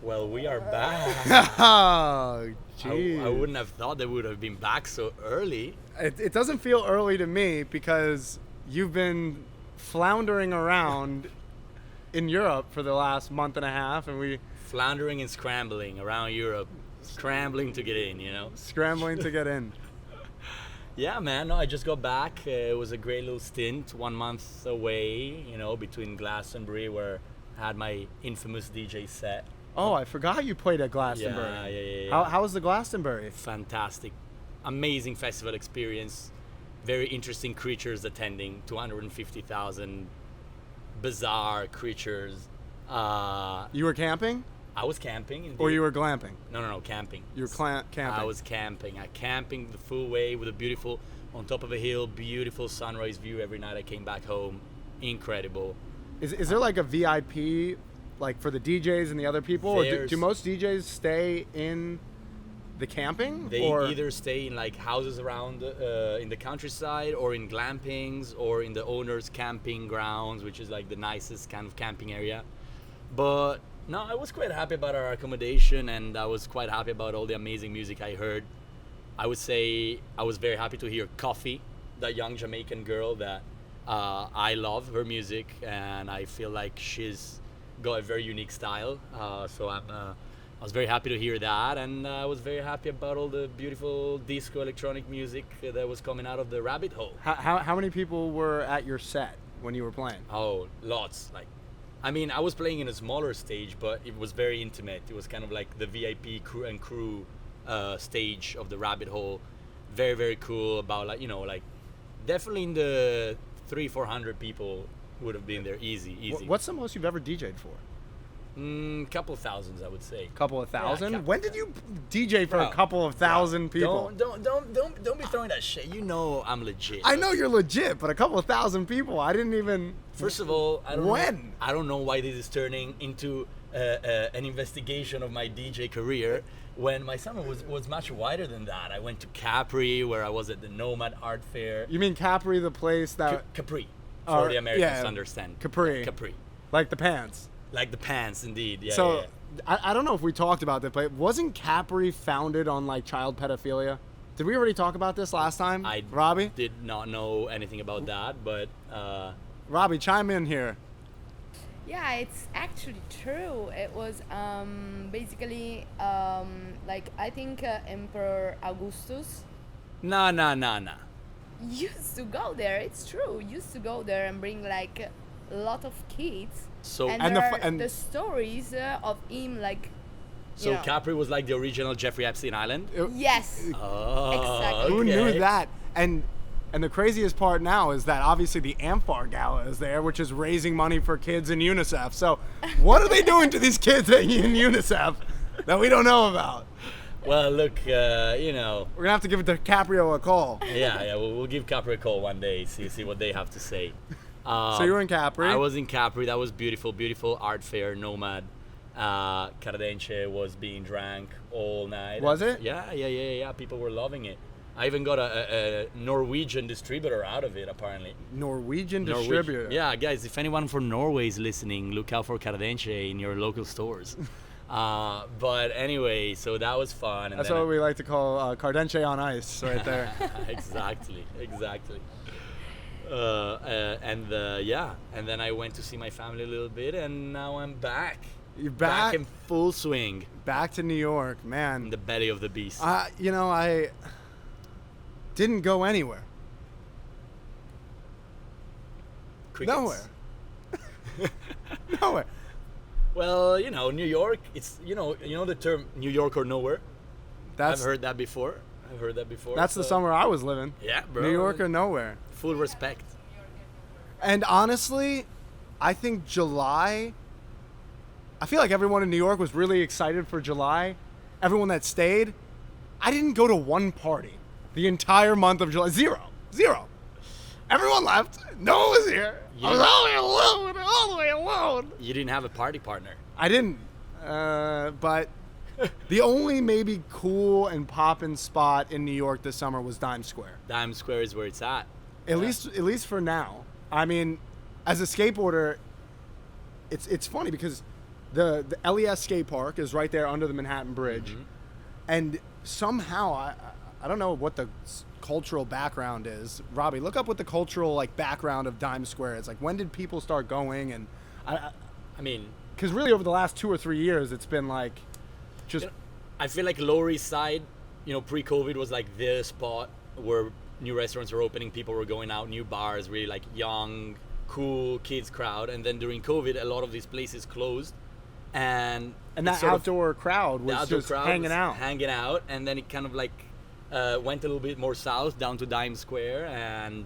Well, we are back. Oh, jeez. I wouldn't have thought they would have been back so early. It doesn't feel early to me because you've been floundering around in Europe for the last month and a half, and we Floundering and scrambling around Europe. Scrambling to get in, you know? scrambling to get in. Yeah, man. No, I just got back. It was a great little stint, 1 month away, you know, between Glastonbury, where I had my infamous DJ set. Oh, I forgot you played at Glastonbury. Yeah. How was the Glastonbury? Fantastic. Amazing festival experience. Very interesting creatures attending. 250,000 bizarre creatures. You were camping? I was camping. Indeed. Or you were glamping? No, camping. You were camping. I was camping. I camping the full way with a beautiful, on top of a hill, beautiful sunrise view every night I came back home. Incredible. Is there like a VIP, like for the DJs and the other people? Or do most DJs stay in the camping? They either stay in like houses around in the countryside, or in glampings, or in the owner's camping grounds, which is like the nicest kind of camping area. But no, I was quite happy about our accommodation, and I was quite happy about all the amazing music I heard. I would say I was very happy to hear Coffee, that young Jamaican girl that I love her music, and I feel like she's got a very unique style. So I was very happy to hear that, and I was very happy about all the beautiful disco electronic music that was coming out of the rabbit hole. How many people were at your set when you were playing? Oh, lots. I mean, I was playing in a smaller stage, but it was very intimate. It was kind of like the VIP crew stage of the rabbit hole. Very, very cool. About definitely in the 300-400 people would have been there easy. What's the most you've ever DJ'd for? Couple of thousands, I would say. Couple of thousand? Yeah, When did you DJ for a couple of thousand people? Don't be throwing that shit. You know I'm legit. I know you're legit, but a couple of thousand people, I didn't even. First of all, I don't know why this is turning into an investigation of my DJ career, when my summer was much wider than that. I went to Capri, where I was at the Nomad Art Fair. You mean Capri, the place that Capri, for the Americans to understand. Capri. Capri. Like the pants. Like the pants, indeed. Yeah. So, yeah. I don't know if we talked about this, but wasn't Capri founded on like child pedophilia? Did we already talk about this last time, Robbie? Did not know anything about that, but Robbie, chime in here. Yeah, it's actually true. It was basically I think Emperor Augustus Nah. used to go there. It's true. Used to go there and bring like a lot of kids. So and the stories of him So Capri was like the original Jeffrey Epstein Island? Yes. Oh, exactly. Who knew that? And the craziest part now is that obviously the Amphar Gala is there, which is raising money for kids in UNICEF. So what are they doing to these kids in UNICEF that we don't know about? Well, look, We're going to have to give it to Caprio a call. Yeah, we'll give Capri a call one day, see what they have to say. So you were in Capri? I was in Capri. That was beautiful, beautiful art fair, Nomad. Cardenxe was being drank all night. Was it? Yeah. People were loving it. I even got a Norwegian distributor out of it, apparently. Norwegian distributor? Yeah, guys, if anyone from Norway is listening, look out for Cardenxe in your local stores. But anyway, so that was fun. And that's what we like to call Cardenxe on ice right there. Exactly. And then I went to see my family a little bit, and now I'm back. You're back in full swing. Back to New York, man. In the belly of the beast. I didn't go anywhere. Crickets. Nowhere. Well, New York. It's the term New York or nowhere. I've heard that before. That's the summer I was living. Yeah, bro. New York or nowhere. Full respect. And honestly, I think July. I feel like everyone in New York was really excited for July. Everyone that stayed. I didn't go to one party the entire month of July. Zero. Everyone left. No one was here. I was all the way alone. You didn't have a party partner. I didn't. But the only maybe cool and poppin' spot in New York this summer was Times Square. Times Square is where it's at. At least for now. I mean, as a skateboarder, it's funny because the LES skate park is right there under the Manhattan Bridge, and somehow I don't know what the cultural background is. Robbie, look up what the cultural like background of Times Square is. Like, when did people start going? And I mean, because really over the last 2 or 3 years, it's been like just. I feel like Lower East Side, pre-COVID was like the spot where new restaurants were opening, people were going out, new bars, really like young, cool kids crowd. And then during COVID, a lot of these places closed, and that outdoor crowd was just hanging out, and then it kind of like went a little bit more south down to Times Square, and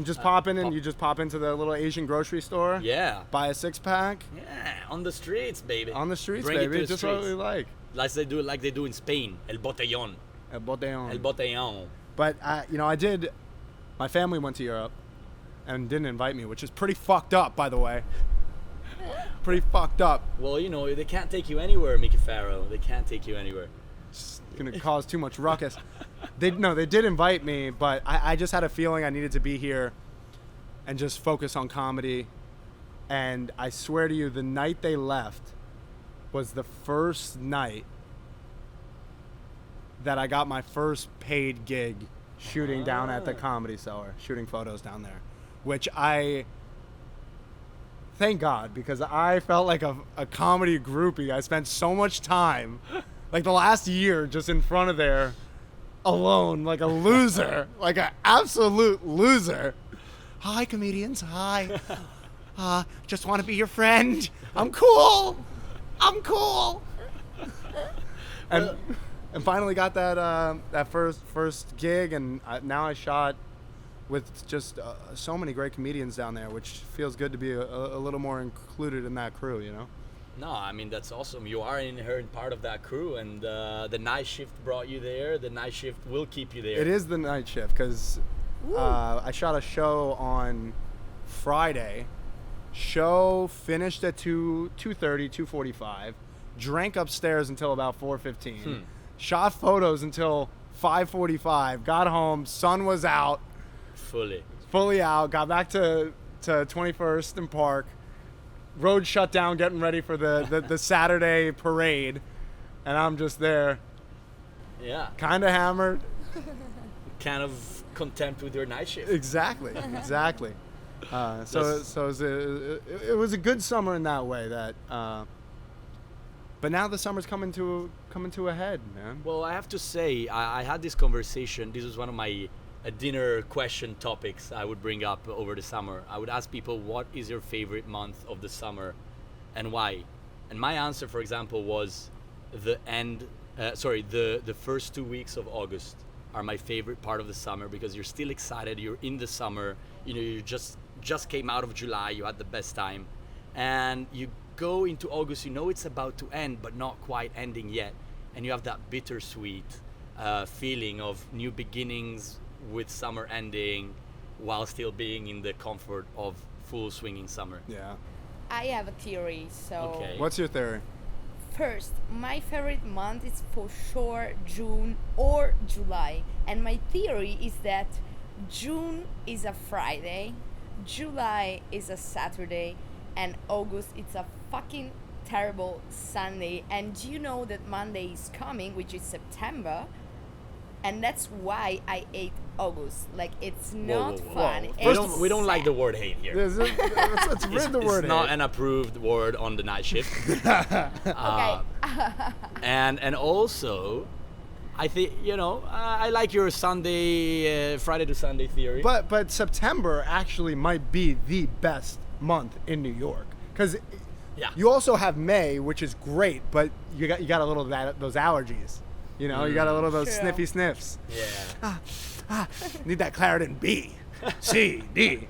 just pop in, and you just pop into the little Asian grocery store, buy a 6-pack, on the streets, baby, Bring baby, just what we like. Like they do in Spain, el botellón. But my family went to Europe and didn't invite me, which is pretty fucked up, by the way. Pretty fucked up. Well, they can't take you anywhere, Mickey Farrow. They can't take you anywhere. It's gonna cause too much ruckus. They did invite me, but I just had a feeling I needed to be here and just focus on comedy. And I swear to you, the night they left was the first night that I got my first paid gig shooting down at the Comedy Cellar, shooting photos down there, which thank God, because I felt like a comedy groupie. I spent so much time, like the last year, just in front of there, alone, like a loser, like an absolute loser. Hi, comedians. Hi. Just want to be your friend. I'm cool. And finally got that first gig, and now I shot with just so many great comedians down there, which feels good to be a little more included in that crew, No, I mean, that's awesome. You are an inherent part of that crew, and the night shift brought you there. The night shift will keep you there. It is the night shift, because I shot a show on Friday. Show finished at 2:30, 2:45. Drank upstairs until about 4:15. Shot photos until 5:45. Got home. Sun was out. Fully out. Got back to 21st and Park. Road shut down, getting ready for the Saturday parade, and I'm just there. Yeah. Kind of hammered. Kind of content with your night shift. Exactly. So it was a good summer in that way. But now the summer's coming to a head, man. Well, I have to say, I had this conversation. This was one of my dinner question topics I would bring up over the summer. I would ask people, what is your favorite month of the summer and why? And my answer, for example, was the first 2 weeks of August are my favorite part of the summer, because you're still excited. You're in the summer. You just came out of July. You had the best time. And you go into August, it's about to end, but not quite ending yet. And you have that bittersweet feeling of new beginnings with summer ending while still being in the comfort of full swinging summer. Yeah. I have a theory, so... Okay. What's your theory? First, my favorite month is for sure June or July. And my theory is that June is a Friday, July is a Saturday, and August it's a fucking terrible Sunday. And you know that Monday is coming, which is September, and that's why I hate August. Like, it's not fun. We don't like the word hate here. Let's read the word. It's not an approved word on the night shift. Okay. And also, I think I like your Sunday, Friday to Sunday theory. But September actually might be the best month in New York, because you also have May, which is great, but you got a little of those allergies. You got a little of those sniffy sniffs. Yeah. Need that Claritin B, C, D.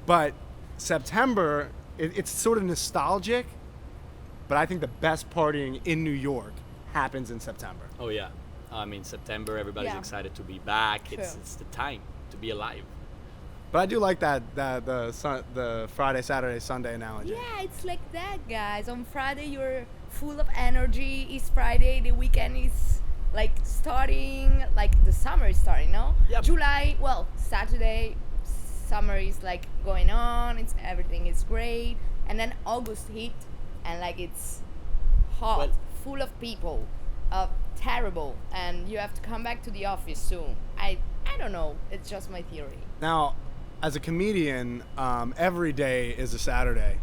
But September, it's sort of nostalgic, but I think the best partying in New York happens in September. Oh yeah. I mean, September, everybody's excited to be back. True. It's the time to be alive. But I do like the Friday, Saturday, Sunday analogy. Yeah, it's like that, guys. On Friday, you're full of energy. It's Friday. The weekend is like starting. Like the summer is starting, no? Yep. July. Well, Saturday, summer is like going on. Everything is great, and then August hit, and like it's hot, Well- full of people, terrible, and you have to come back to the office soon. I don't know. It's just my theory. Now, as a comedian, every day is a Saturday.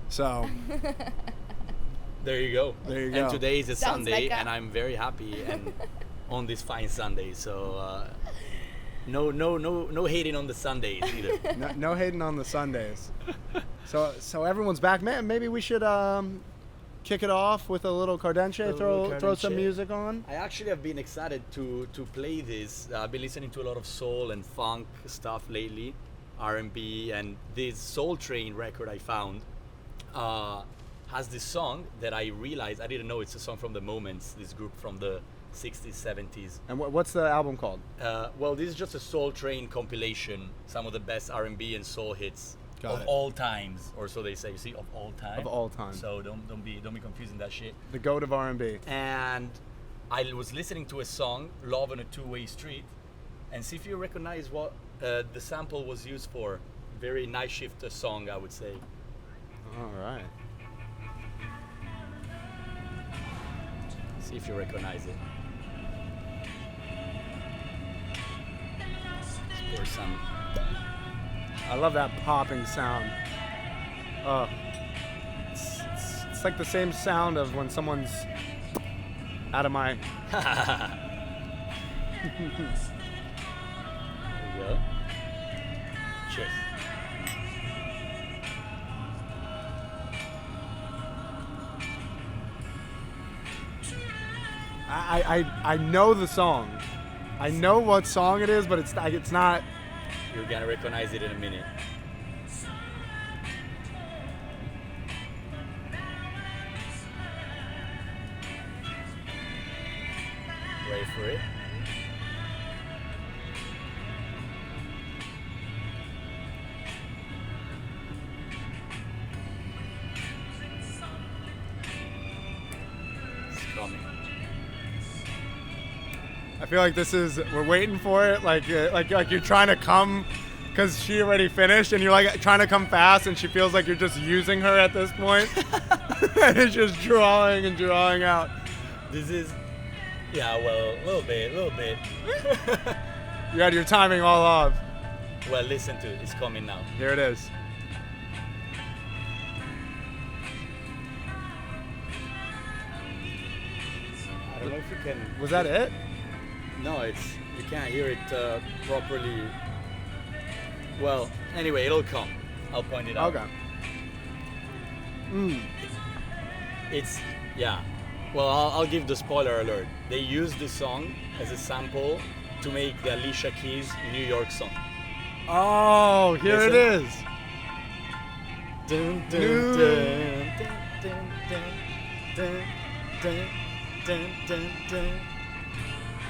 So There you go. There you And go. today is a Sounds Sunday, like a- and I'm very happy and on this fine Sunday. So no hating on the Sundays either. no hating on the Sundays. So everyone's back. Man, maybe we should kick it off with a little Cardenxe. Throw some Cardenxe. music on. I actually have been excited to play this. I've been listening to a lot of soul and funk stuff lately, R&B, and this Soul Train record I found has this song that I realized I didn't know it's a song from the Moments, this group from the 60s, 70s. And what's the album called? Well, this is just a Soul Train compilation, some of the best R&B and soul hits Got of it. all times, or so they say. You see, of all time. Of all time. So don't be confusing that shit. The goat of R&B. And I was listening to a song, Love on a Two-Way Street, and see if you recognize what the sample was used for. Very night shift song, I would say. All right. See if you recognize it. Let's pour some. I love that popping sound. It's like the same sound of when someone's out of my. There you go. Cheers. I know the song. I know what song it is, but it's not. You're gonna recognize it in a minute. Ready for it? It's coming. I feel like we're waiting for it, like you're trying to come, because she already finished, and you're like trying to come fast, and she feels like you're just using her at this point, and it's just drawing and drawing out. This is, yeah, well, a little bit. You had your timing all off. Well, listen to it. It's coming now. Here it is. I don't know if you can. Was that it? No, you can't hear it properly. Well, anyway, it'll come. I'll point it out. Okay. It's, yeah. Well, I'll give the spoiler alert. They used this song as a sample to make the Alicia Keys New York song. Oh, here it Listen. is. Dun, dun, New- dun, dun, dun, dun, dun, dun, dun.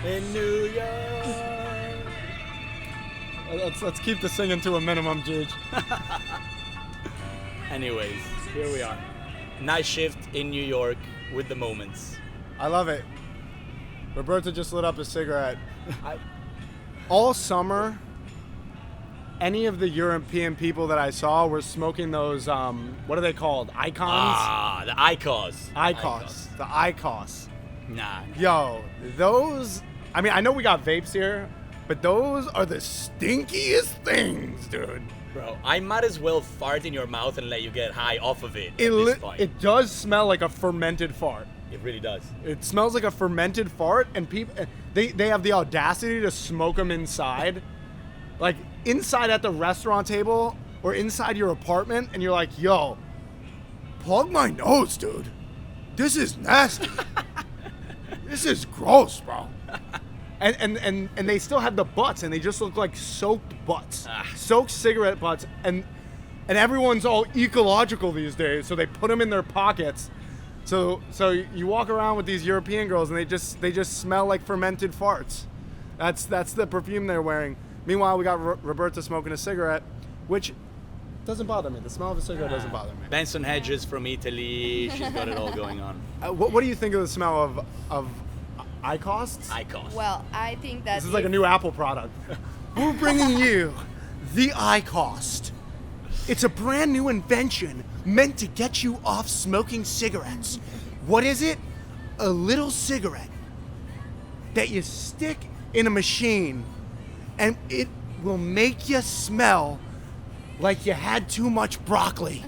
In New York. Let's keep the singing to a minimum, Juge. Anyways, here we are. Night shift in New York with the Moments. I love it. Roberta just lit up a cigarette. All summer, any of the European people that I saw were smoking those, what are they called? Icons? Ah, the IQOS. IQOS. The IQOS. Nah. Yo, those, I mean, I know we got vapes here, but those are the stinkiest things, dude. Bro, I might as well fart in your mouth and let you get high off of it at this point. It does smell like a fermented fart. It really does. It smells like a fermented fart, and people they have the audacity to smoke them inside, like inside at the restaurant table or inside your apartment, and you're like, "Yo, plug my nose, dude. This is nasty. This is gross, bro." And they still have the butts, and they just look like soaked butts, soaked cigarette butts, and everyone's all ecological these days, so they put them in their pockets. So you walk around with these European girls, and they just smell like fermented farts. That's the perfume they're wearing. Meanwhile, we got Roberta smoking a cigarette, which doesn't bother me. The smell of a cigarette doesn't bother me. Benson Hedges from Italy. She's got it all going on. What do you think of the smell of IQOS? IQOS. Well, I think that This is like a new Apple product. We're bringing you the IQOS. It's a brand new invention meant to get you off smoking cigarettes. What is it? A little cigarette that you stick in a machine and it will make you smell like you had too much broccoli.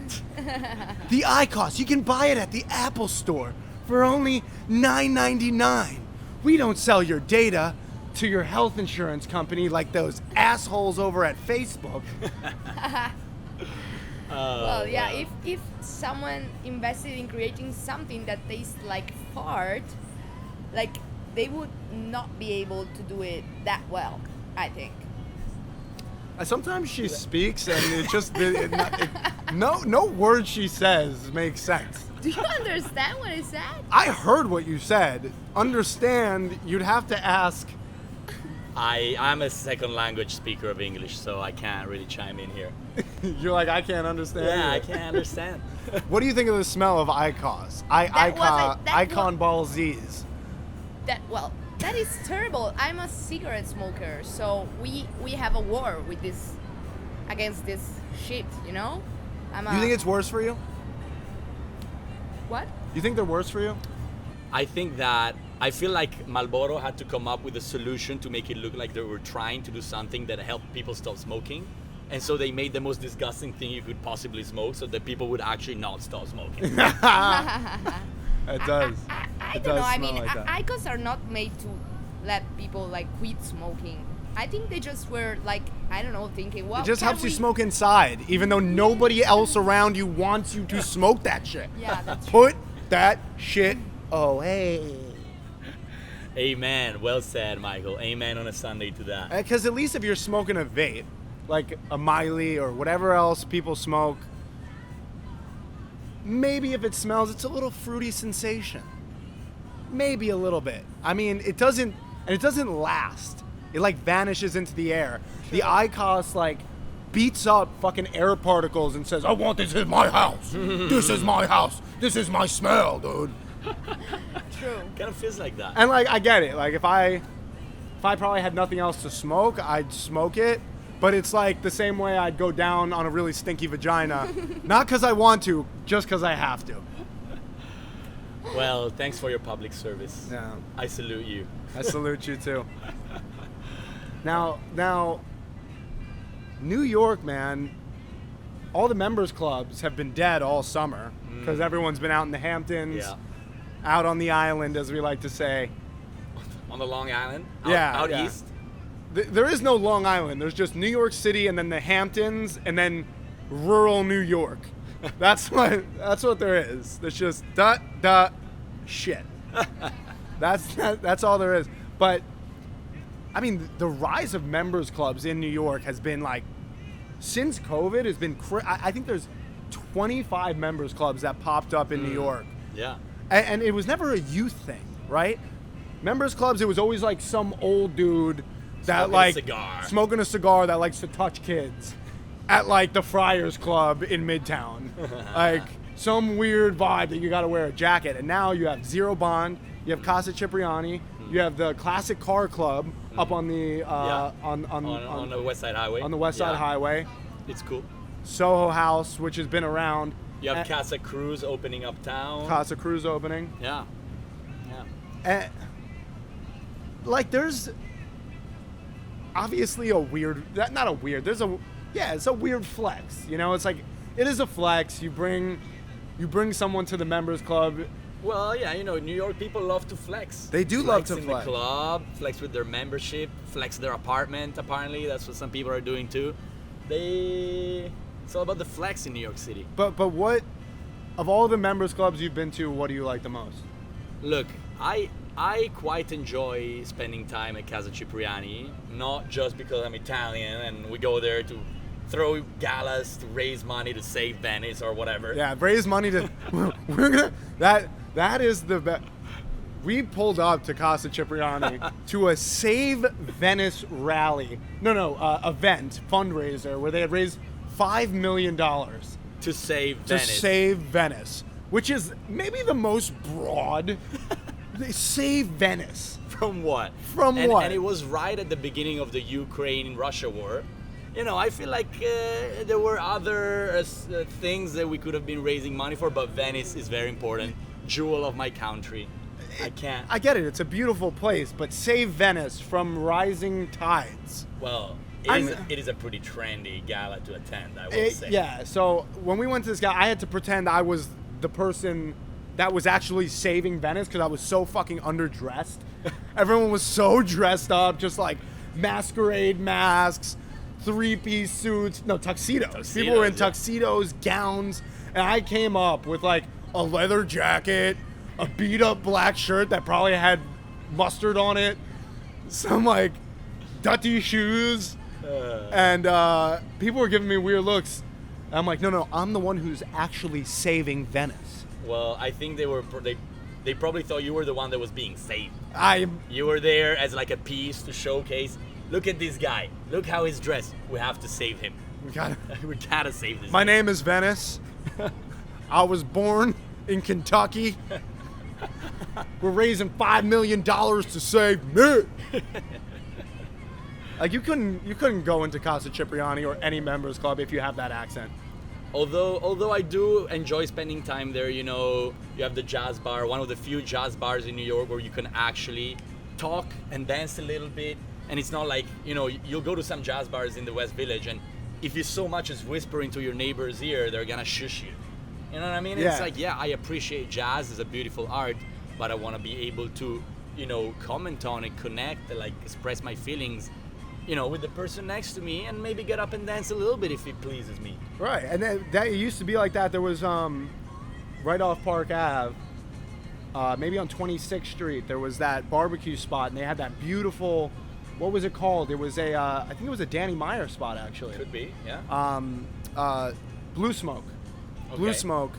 The IQOS, you can buy it at the Apple Store for only $9.99. We don't sell your data to your health insurance company like those assholes over at Facebook. Well, yeah, if someone invested in creating something that tastes like fart, like they would not be able to do it that well, I think. Sometimes she speaks and it just no word she says makes sense. Do you understand what I said? I heard what you said. Understand, you'd have to ask. I'm a second language speaker of English, so I can't really chime in here. You're like, I can't understand. Yeah, you. I can't understand. What do you think of the smell of IQOS? Icon Ball Z's. That is terrible. I'm a cigarette smoker, so we have a war with this, against this shit, you know? You think it's worse for you? What? You think they're worse for you? I think that I feel like Marlboro had to come up with a solution to make it look like they were trying to do something that helped people stop smoking. And so they made the most disgusting thing you could possibly smoke so that people would actually not stop smoking. It does. I don't know. I mean, IQOS are not made to let people like quit smoking. I think they just were like, I don't know, thinking, well, it just helps you smoke inside, even though nobody else around you wants you to smoke that shit. Yeah, that's true. Put that shit away. Amen. Well said, Michael. Amen on a Sunday to that. Because at least if you're smoking a vape, like a Miley or whatever else people smoke, maybe if it smells, it's a little fruity sensation. Maybe a little bit. I mean, it doesn't last. It like vanishes into the air. The IQOS like beats up fucking air particles and says, I want this in my house. This is my house. This is my smell, dude. True. Kind of feels like that. And like, I get it. Like if I probably had nothing else to smoke, I'd smoke it. But it's like the same way I'd go down on a really stinky vagina. Not because I want to, just because I have to. Well, thanks for your public service. Yeah. I salute you. I salute you too. Now, New York, man, all the members clubs have been dead all summer because everyone's been out in the Hamptons, out on the island, as we like to say. On the Long Island? Out east? There is no Long Island. There's just New York City and then the Hamptons and then rural New York. That's what there is. There's just shit. That's all there is. But I mean, the rise of members clubs in New York has been like, since COVID has been. I think there's 25 members clubs that popped up in New York. Yeah. And it was never a youth thing, right? Members clubs, it was always like some old dude that smoking a cigar that likes to touch kids at like the Friars Club in Midtown. Like some weird vibe that you got to wear a jacket. And now you have Zero Bond, you have Casa Cipriani, you have the Classic Car Club up on the on the West Side Highway. On the West Side Highway. It's cool. Soho House, which has been around. You have Casa Cruz opening uptown. Casa Cruz opening. Yeah. And like there's obviously it's a weird flex. You know, it's like it is a flex. You bring someone to the members club. Well, yeah, you know, New York people love to flex. They do love to flex flex. In the club, flex with their membership, flex their apartment, apparently. That's what some people are doing too. It's all about the flex in New York City. But what, of all the members clubs you've been to, what do you like the most? Look, I quite enjoy spending time at Casa Cipriani, not just because I'm Italian and we go there to throw galas to raise money to save Venice or whatever. Yeah, raise money to that is the best. We pulled up to Casa Cipriani to a Save Venice rally. Event, fundraiser, where they had raised $5 million to save Venice, which is maybe the most broad. They save Venice. From what? What? And it was right at the beginning of the Ukraine-Russia war. You know, I feel like there were other things that we could have been raising money for, but Venice is very important. jewel of my country. I can't. I get it. It's a beautiful place, but save Venice from rising tides. Well, it is a pretty trendy gala to attend, I will say. Yeah. So when we went to this gala, I had to pretend I was the person that was actually saving Venice because I was so fucking underdressed. Everyone was so dressed up, just like masquerade masks, 3-piece suits, no, tuxedos. People were in tuxedos, gowns, and I came up with like a leather jacket, a beat up black shirt that probably had mustard on it, some like dirty shoes, and people were giving me weird looks. I'm like, no, I'm the one who's actually saving Venice. Well, I think they probably thought you were the one that was being saved. You were there as like a piece to showcase. Look at this guy. Look how he's dressed. We have to save him. We gotta save this. My name is Venice. I was born in Kentucky. We're raising $5 million to save me. Like you couldn't go into Casa Cipriani or any members club if you have that accent. Although I do enjoy spending time there, you know, you have the jazz bar, one of the few jazz bars in New York where you can actually talk and dance a little bit. And it's not like, you know, you'll go to some jazz bars in the West Village, and if you so much as whisper into your neighbor's ear, they're gonna shush you. You know what I mean? Yeah. It's like, yeah, I appreciate jazz as a beautiful art, but I want to be able to, you know, comment on it, connect, like express my feelings, you know, with the person next to me, and maybe get up and dance a little bit if it pleases me. Right, and that it used to be like that. There was right off Park Ave, maybe on 26th Street, there was that barbecue spot, and they had that beautiful, what was it called? It was I think it was a Danny Meyer spot actually. Could be, yeah. Blue Smoke. Okay. Blue Smoke,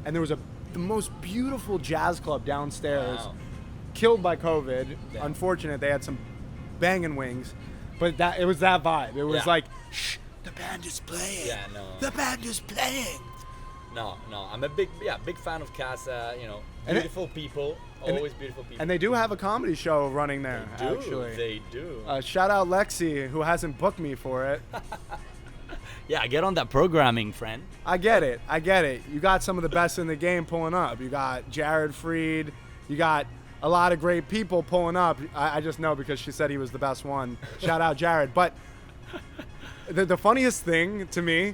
and there was the most beautiful jazz club downstairs. Wow. Killed by COVID. Damn. Unfortunate, they had some banging wings, but it was that vibe. It was like, shh, the band is playing. Yeah, no. The band is playing. No, I'm a big fan of Casa. You know, beautiful people, always beautiful people. And they do have a comedy show running there. They do. Shout out Lexi, who hasn't booked me for it. Yeah, get on that programming, friend. I get it. You got some of the best in the game pulling up. You got Jared Freed. You got a lot of great people pulling up. I just know because she said he was the best one. Shout out Jared. But the funniest thing to me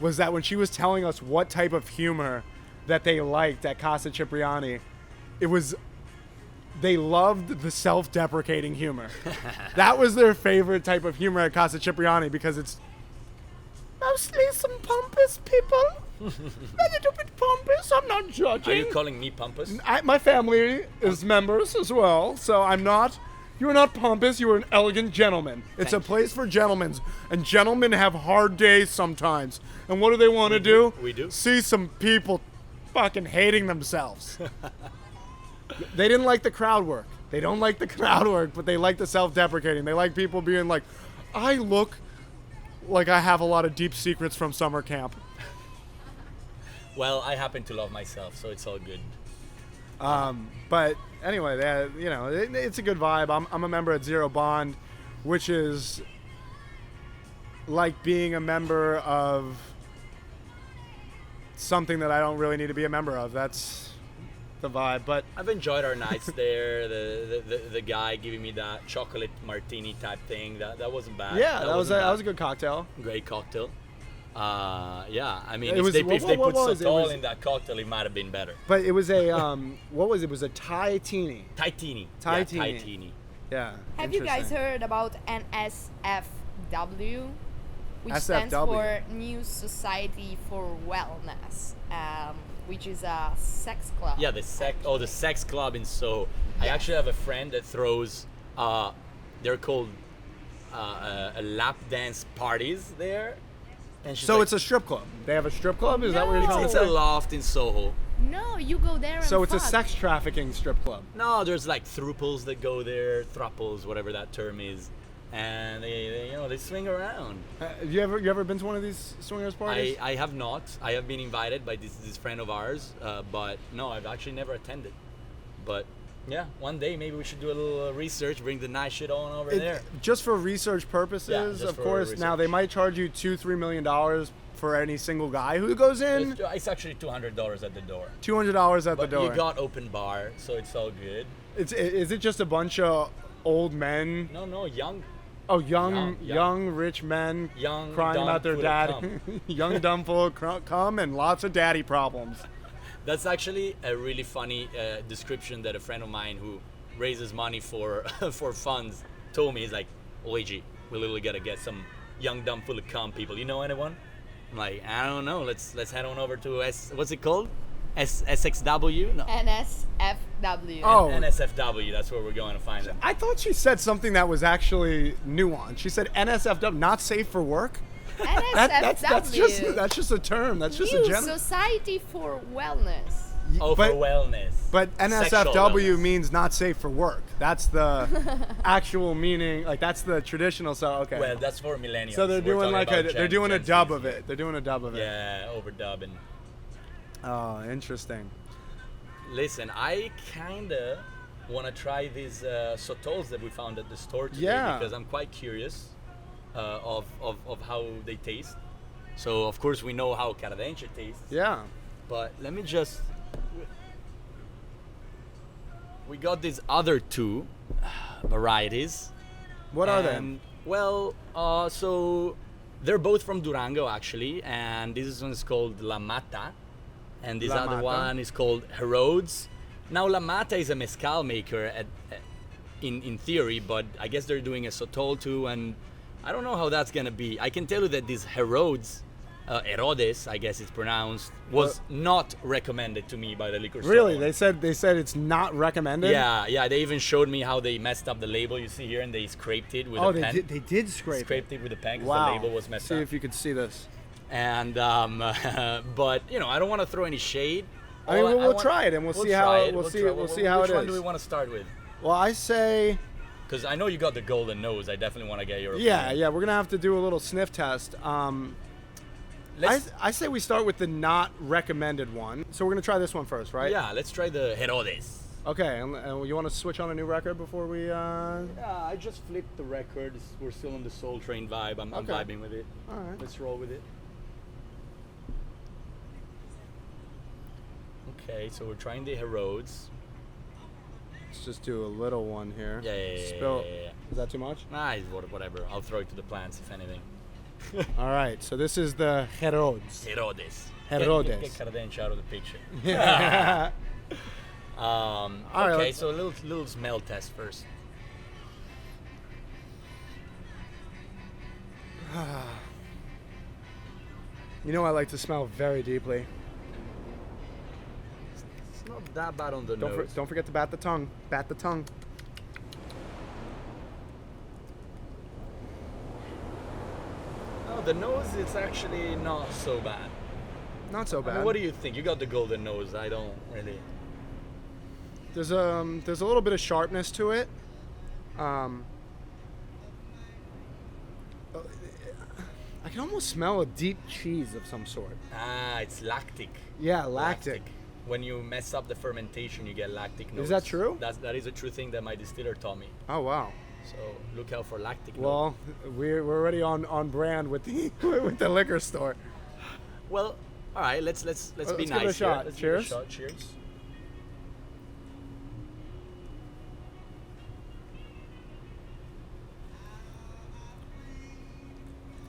was that when she was telling us what type of humor that they liked at Casa Cipriani, they loved the self-deprecating humor. That was their favorite type of humor at Casa Cipriani because it's mostly some pompous people. A little bit pompous, I'm not judging. Are you calling me pompous? My family is members as well, so I'm not. You're not pompous, you're an elegant gentleman. It's a place for gentlemen, and gentlemen have hard days sometimes. And what do they want to do? We do. See some people fucking hating themselves. They didn't like the crowd work. They don't like the crowd work, but they like the self-deprecating. They like people being like, I look like I have a lot of deep secrets from summer camp. Well, I happen to love myself, so it's all good. But anyway, it's a good vibe. I'm a member at Zero Bond, which is like being a member of something that I don't really need to be a member of. That's the vibe. But I've enjoyed our nights there. The guy giving me that chocolate martini type thing, that wasn't bad. Yeah, that was a good cocktail. Great cocktail. I mean, It was- if they put was it? It Sotol was- in that cocktail, it might have been better. But it was a what was it? It was a Thai teeny. Taitini. Thai Yeah, teeny. Taitini. Yeah. Have you guys interesting. heard about NSFW, which stands SFW. for New Society for Wellness, which is a sex club? Yeah, the sex club in Soho. I Yes. actually have a friend that throws. They're called lap dance parties there. And she's So like, it's a strip club. They have a strip club? Is that what you're No. telling it's me? a loft in Soho. No, you go there and So it's a fuck. sex trafficking strip club. No, there's like thruples that go there, thruples, whatever that term is, and they swing around. You ever been to one of these swingers parties? I have not. I have been invited by this friend of ours, but no, I've actually never attended. But Yeah, one day maybe we should do a little research, bring the nice shit on over there. Just for research purposes, just of for course. Now they research. might charge you $2-3 million for any single guy who goes in. It's actually $200 at the door. $200 at the But door. you got open bar, so it's all good. Is it just a bunch of old men? No, young. Oh, young Young. rich men Young, crying dumb, about their full of dad. cum. Young, dumb, full of cum, and lots of daddy problems. That's actually a really funny description that a friend of mine who raises money for for funds told me. He's like, Luigi, we literally gotta get some young, dumb, full of cum people. You know anyone? I'm like, I don't know. Let's head on over to what's it called? SXW? No. NSFW. Oh. NSFW. That's where we're going to find them. I thought she said something that was actually nuanced. She said NSFW, not safe for work. NSFW. That's just a term. That's just a New general. Society for Wellness. Oh, but, for wellness. But Sexual NSFW wellness. means not safe for work. That's the actual meaning. Like that's the traditional. So okay. Well, that's for millennials. So they're We're doing talking like about they're doing a Gen dub Zs of here. it. They're doing a dub of it. Yeah, overdubbing. Oh, interesting. Listen, I kinda want to try these sotols that we found at the store today Yeah. because I'm quite curious of how they taste. So of course we know how Cardenxe tastes. Yeah. But let me just. We got these other two varieties. What are they? And, well, so they're both from Durango actually, and this one is called La Mata, and this La other Mata. one is called Herodes. Now La Mata is a mezcal maker in theory, but I guess they're doing a Sotol too, and I don't know how that's gonna be. I can tell you that this Herodes, Herodes, I guess it's pronounced, was not recommended to me by the liquor store. Really? They said it's not recommended. Yeah. They even showed me how they messed up the label. You see here, and they scraped it with Oh, a they pen. did. They did scrape. Scraped it with a pen because Wow. the label was messed See up. if you could see this. And but I don't want to throw any shade. I mean, All we'll try it and we'll see how try we'll see how Which it one do is. we want to start with? Well, I say, Because I know you got the golden nose. I definitely want to get your yeah, opinion. yeah. We're gonna have to do a little sniff test. Let's, I say we start with the not recommended one. So we're gonna try this one first, right? Yeah, let's try the Herodes. Okay. And you want to switch on a new record before we? Yeah, I just flipped the record. We're still on the Soul Train vibe. I'm Okay. vibing with it. All right. Let's roll with it. Okay, so we're trying the Herodes. Let's just do a little one here. Yeah. Spill. Is that too much? Nah, it's whatever. I'll throw it to the plants if anything. All right. So this is the Herodes. Herodes. Herodes. Get Cardenxe out of the picture. Yeah. right, Okay, let's- so a little smell test first. You know I like to smell very deeply. It's not that bad on the nose. Don't forget to bat the tongue. Bat the tongue. No, the nose it's actually not so bad. Not so I bad. mean, what do you think? You got the golden nose. I don't really. There's a little bit of sharpness to it. I can almost smell a deep cheese of some sort. Ah, it's lactic. Yeah, lactic. When you mess up the fermentation, you get lactic notes. Is that true? That is a true thing that my distiller taught me. Oh wow. So look out for lactic. Well, we're already on brand with the with the liquor store. Well, all right. Let's be let's nice. give it a here. shot. Let's give it a Cheers. shot. Cheers.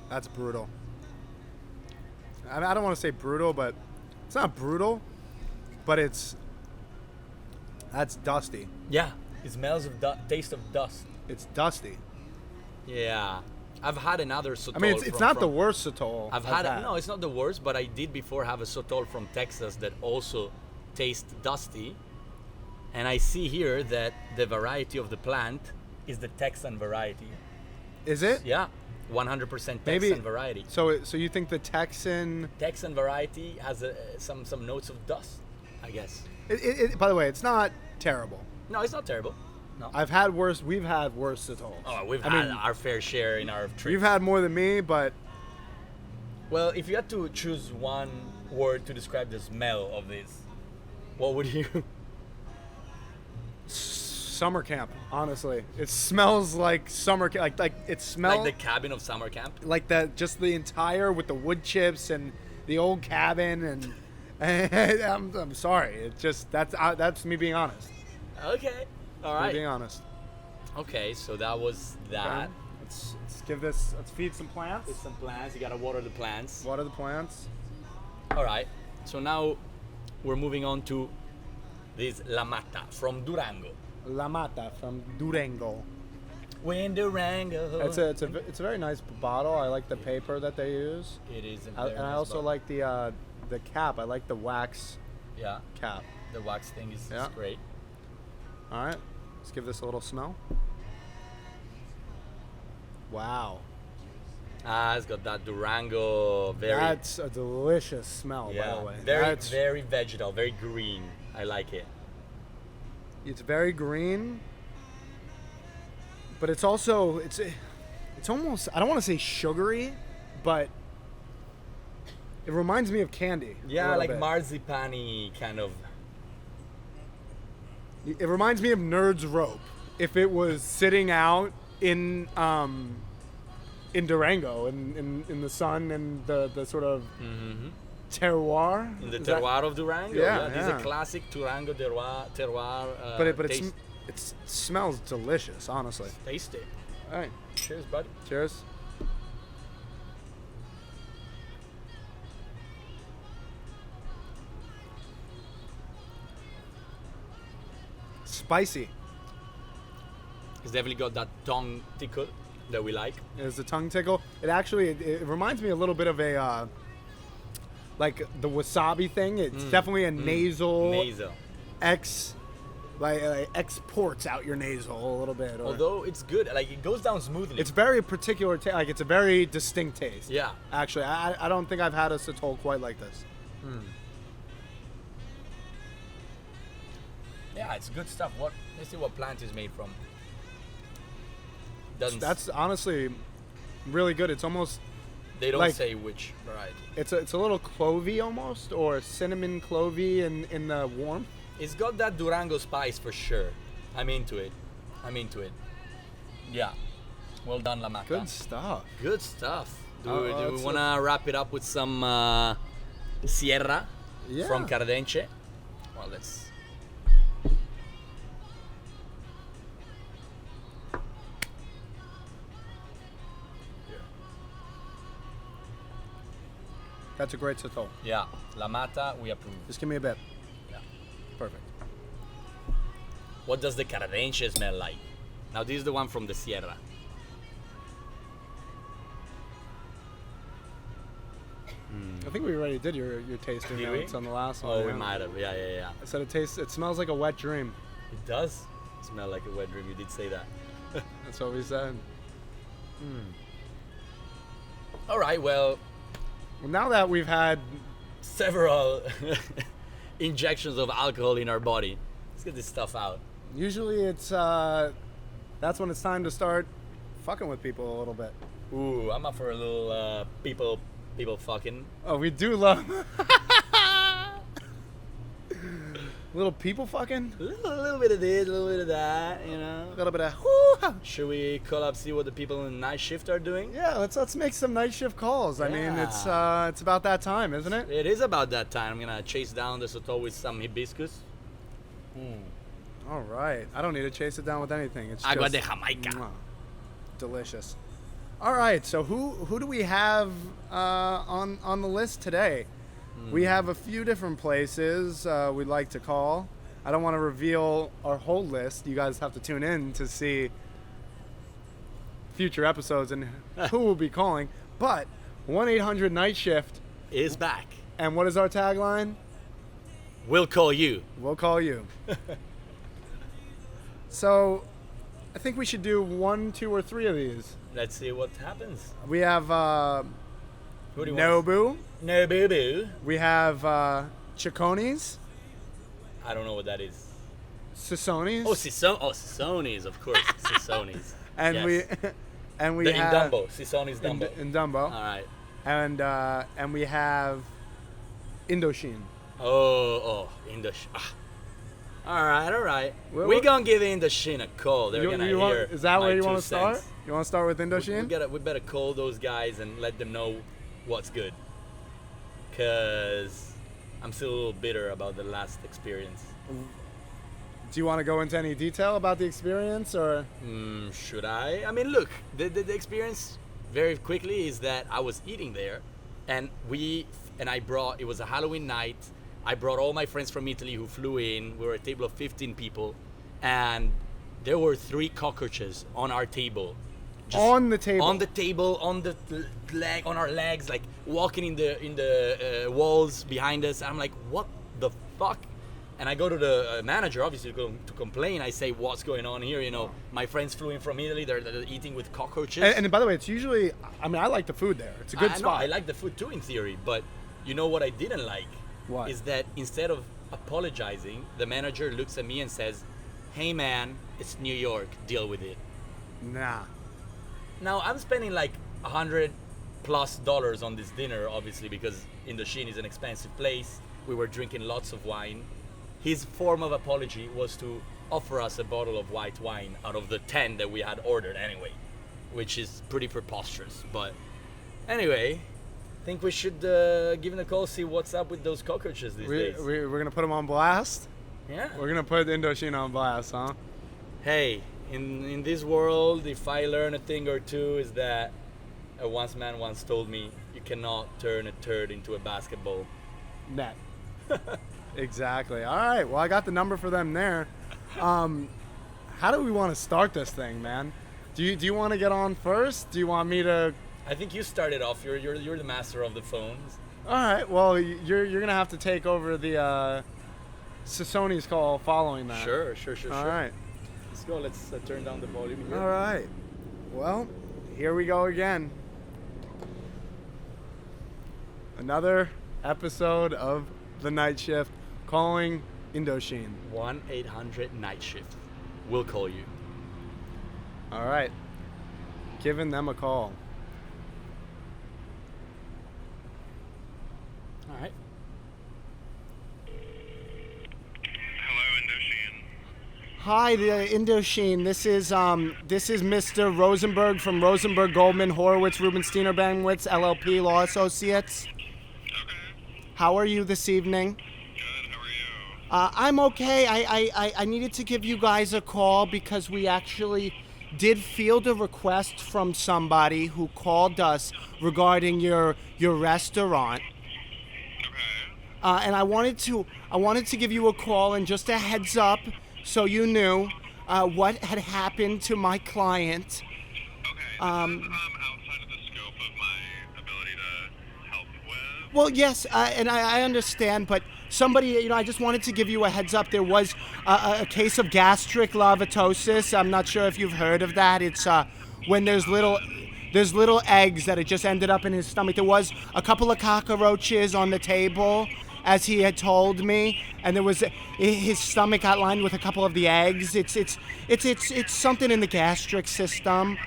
That's brutal. I don't want to say brutal, but it's not brutal, but that's dusty. Yeah, it smells of taste of dust. It's dusty. Yeah, I've had another Sotol. I mean, it's from- not the from- worst Sotol. I've had no, it's not the worst, but I did before have a Sotol from Texas that also tastes dusty. And I see here that the variety of the plant is the Texan variety. Is it? Yeah, 100% Texan Maybe- variety. So you think the Texan? Texan variety has some notes of dust, I guess. By the way, it's not terrible. No, it's not terrible. No. We've had worse Sotols. Oh, we've I had mean, our fair share in our trips. You've had more than me, but Well, if you had to choose one word to describe the smell of this, what would you? summer camp. Honestly, it smells like summer camp. Like it smells Like the cabin of summer camp. like that. Just the entire with the wood chips and the old cabin and. I'm sorry. It just that's me being honest. Okay. All Me right. being honest. Okay, so that was that. Okay. Let's give this. Let's feed some plants. With some plants, you gotta water the plants. Water the plants. All right. So now we're moving on to this La Mata from Durango. La Mata from Durango. We're in Durango. It's a very nice bottle. I like the paper that they use. It is. And I also like the cap. I like the wax Yeah, cap. the wax thing is Yeah. great. All right, let's give this a little smell. Wow, It's got that Durango very. that's a delicious smell. yeah, By the way, very very vegetal, very green. I like it. It's very green, but it's also it's almost, I don't want to say sugary, but it reminds me of candy. a Yeah, little like bit. marzipan-y kind of. It reminds me of Nerd's Rope if it was sitting out in Durango in the sun and the sort of terroir. In the Is that- terroir of Durango. Yeah, This is yeah. a classic Durango terroir. but taste. it smells delicious, honestly. Taste it. All right, Cheers, buddy. cheers. Spicy. It's definitely got that tongue tickle that we like. Is the tongue tickle? It actually it reminds me a little bit of a like the wasabi thing. It's definitely a nasal Nasal. like exports out your nasal a little bit. Or Although it's good, like it goes down smoothly. it's very particular. Like it's a very distinct taste. Yeah. Actually, I don't think I've had a Sotol quite like this. Yeah, it's good stuff. Let's see what plant is made from. Doesn't That's honestly really good. It's almost they don't like- say which variety. it's a little clovey almost, or cinnamon clovey in the warmth. It's got that Durango spice for sure. I'm into it. Yeah. Well done, La Mata. Good stuff. Good stuff. Do Oh, we it's want to wrap it up with some Sierra Yeah. from Cardenxe? Well, let's. That's a great Sotol. Yeah, La Mata, we approve. Just give me a bit. Yeah. Perfect. What does the Cardenxe smell like? Now, this is the one from the Sierra. I think we already did your tasting Did we? notes on the last one. Oh, yeah. we might have. Yeah. I said it smells like a wet dream. It does smell like a wet dream. You did say that. That's what we said. All right. Well, Well, now that we've had, several injections of alcohol in our body. Let's get this stuff out. usually it's that's when it's time to start fucking with people a little bit. Ooh, I'm up for a little people fucking. Oh, we do love little people fucking. A little bit of this, a little bit of that, you A know. little bit of whoo. Should we call up, see what the people in night shift are doing? Yeah, let's make some night shift calls. I mean, it's about that time, isn't it? It is about that time. I'm gonna chase down the Sotol with some hibiscus. All right. I don't need to chase it down with anything. It's Agua just de Jamaica. mwah, delicious. All right. So who do we have on the list today? We have a few different places we'd like to call. I don't want to reveal our whole list. You guys have to tune in to see future episodes and who we'll be calling. But 1-800 Night Shift. Is back. And what is our tagline? We'll call you. We'll call you. So I think we should do 1, 2, or 3 of these. Let's see what happens. We have Who do you want? Nobu. No boo boo. We have Cecconis. I don't know what that is. Cecconis. Cecconis, of course. Cecconis. and Yes. we In have Dumbo. Cecconis Dumbo. in Dumbo. All right. And we have Indochine. Oh, Indochine. All right. Well, We're gonna give Indochine a call. They're gonna hear. Is that my where you 2 want to start? cents. You want to start with Indochine? We better call those guys and let them know what's good. Cause I'm still a little bitter about the last experience. Do you want to go into any detail about the experience, or? Should I? I mean, look, the experience very quickly is that I was eating there, and I brought. It was a Halloween night. I brought all my friends from Italy who flew in. We were a table of 15 people, and there were 3 cockroaches on our table. On the table. On the table, on the leg, on our legs, like walking in the walls behind us. I'm like, what the fuck? And I go to the manager, obviously, to complain. I say, what's going on here? You know, my friends flew in from Italy. They're eating with cockroaches. And by the way, it's usually. I mean, I like the food there. It's a good I know, spot. I like the food too, in theory. But you know what I didn't like? What? Is that instead of apologizing, the manager looks at me and says, "Hey man, it's New York. Deal with it." Nah. Now I'm spending like $100+ on this dinner, obviously, because Indochine is an expensive place. We were drinking lots of wine. His form of apology was to offer us a bottle of white wine out of the 10 that we had ordered anyway, which is pretty preposterous. But anyway, I think we should give him a call, see what's up with those cockroaches these days. We're going to put them on blast? Yeah. We're going to put Indochine on blast, huh? Hey, in this world, if I learn a thing or two, is that a man once told me, you cannot turn a turd into a basketball net. Exactly. All right. Well, I got the number for them there. How do we want to start this thing, man? Do you want to get on first? Do you want me to? I think you started off. You're the master of the phones. All right. Well, you're gonna have to take over the Cecconis call following that. Sure. All right. Let's go. Let's turn down the volume here. All right. Well, here we go again. Another episode of The Night Shift, calling Indochine. 1-800 Night Shift. We'll call you. All right. Giving them a call. All right. Hello, Indochine. Hi, the Indochine. This is Mr. Rosenberg from Rosenberg, Goldman, Horowitz, Rubenstein, Banwitz, LLP Law Associates. Okay. How are you this evening? Good. How are you? I'm okay. I needed to give you guys a call because we actually did field a request from somebody who called us regarding your restaurant. Okay. And I wanted to give you a call and just a heads up so you knew what had happened to my client. Okay. This is outside of the scope of my ability to help with. Well, yes, and I understand, but somebody, I just wanted to give you a heads up. There was a case of gastric lavatosis. I'm not sure if you've heard of that. It's when there's little eggs that had just ended up in his stomach. There was a couple of cockroaches on the table, as he had told me, and there was his stomach got lined with a couple of the eggs. It's something in the gastric system.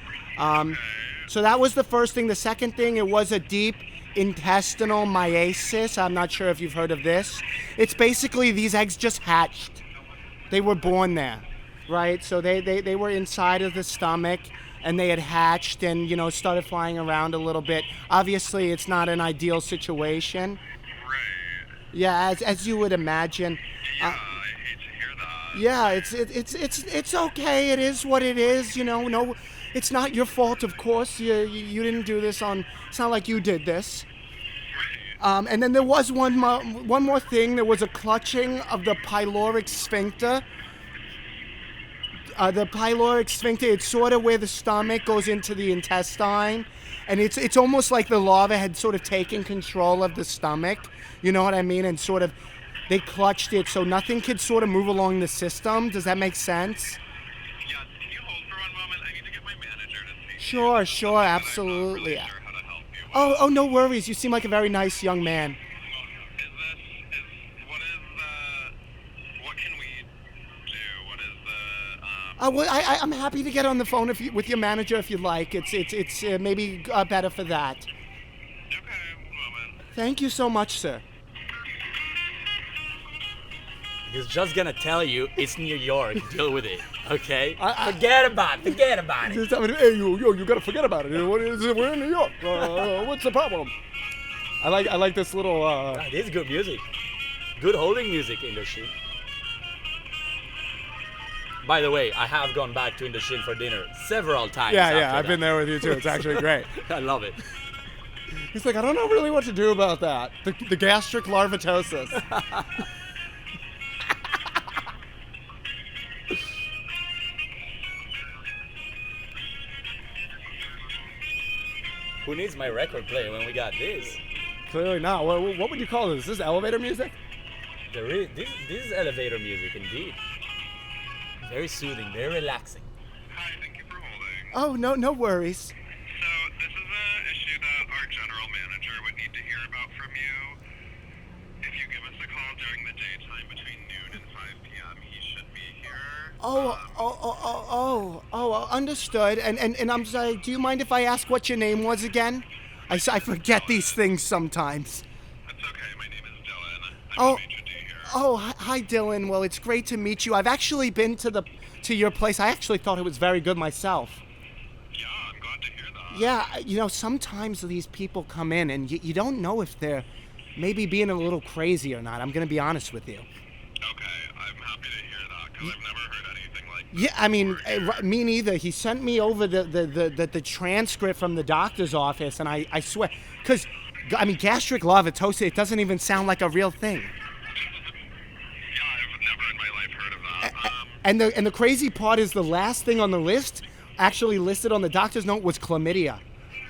So that was the first thing. The second thing, it was a deep intestinal meiosis. I'm not sure if you've heard of this. It's basically these eggs just hatched. They were born there, right? So they were inside of the stomach, and they had hatched and started flying around a little bit. Obviously, it's not an ideal situation. Right. Yeah, as you would imagine. Yeah, I hate to hear that. Yeah, it's okay. It is what it is. No, it's not your fault, of course. You didn't do this on. It's not like you did this. Right. And then there was one more thing. There was a clutching of the pyloric sphincter. The pyloric sphincter, it's sort of where the stomach goes into the intestine, and it's almost like the larva had sort of taken control of the stomach. You know what I mean? And sort of they clutched it so nothing could sort of move along the system. Does that make sense? Yes. Can you hold for one moment? I need to get my manager to see. Sure, absolutely. I'm not really sure how to help you. Oh, no worries. You seem like a very nice young man. What can we do? What is the Well, I'm happy to get on the phone with your manager if you'd like. It's maybe better for that. Okay, one moment. Thank you so much, sir. He's just gonna tell you it's New York. Deal with it, okay? Forget about it. Just tell me, hey, you gotta forget about it. What is it? We're in New York. What's the problem? I like this little. This is good music. Good holding music, Indochine. By the way, I have gone back to Indochine for dinner several times. Yeah, I've been there with you too. It's actually great. I love it. He's like, I don't know really what to do about that. The gastric larvitosis. Who needs my record player when we got this? Clearly not. What would you call this? Is this elevator music? This is elevator music indeed. Very soothing, very relaxing. Hi, thank you for holding. Oh, no worries. So, this is an issue that our general manager would need to hear about from you. If you give us a call during the daytime between noon and 5 p.m., he should be here. Understood. And I'm sorry, do you mind if I ask what your name was again? I forget these things sometimes. That's okay, my name is Dylan. Oh. I'm the maitre d' here. Oh, hi Dylan. Well, it's great to meet you. I've actually been to your place. I actually thought it was very good myself. Yeah, I'm glad to hear that. Yeah, sometimes these people come in and you don't know if they're maybe being a little crazy or not. I'm going to be honest with you. Okay, I'm happy to hear that, because I've never heard anything like that. Yeah, I mean, before. me neither. He sent me over the transcript from the doctor's office, and I swear, because, I mean, gastric larvitosis, it doesn't even sound like a real thing. Yeah, I've never in my life heard of that. And the crazy part is the last thing on the list, actually listed on the doctor's note, was chlamydia,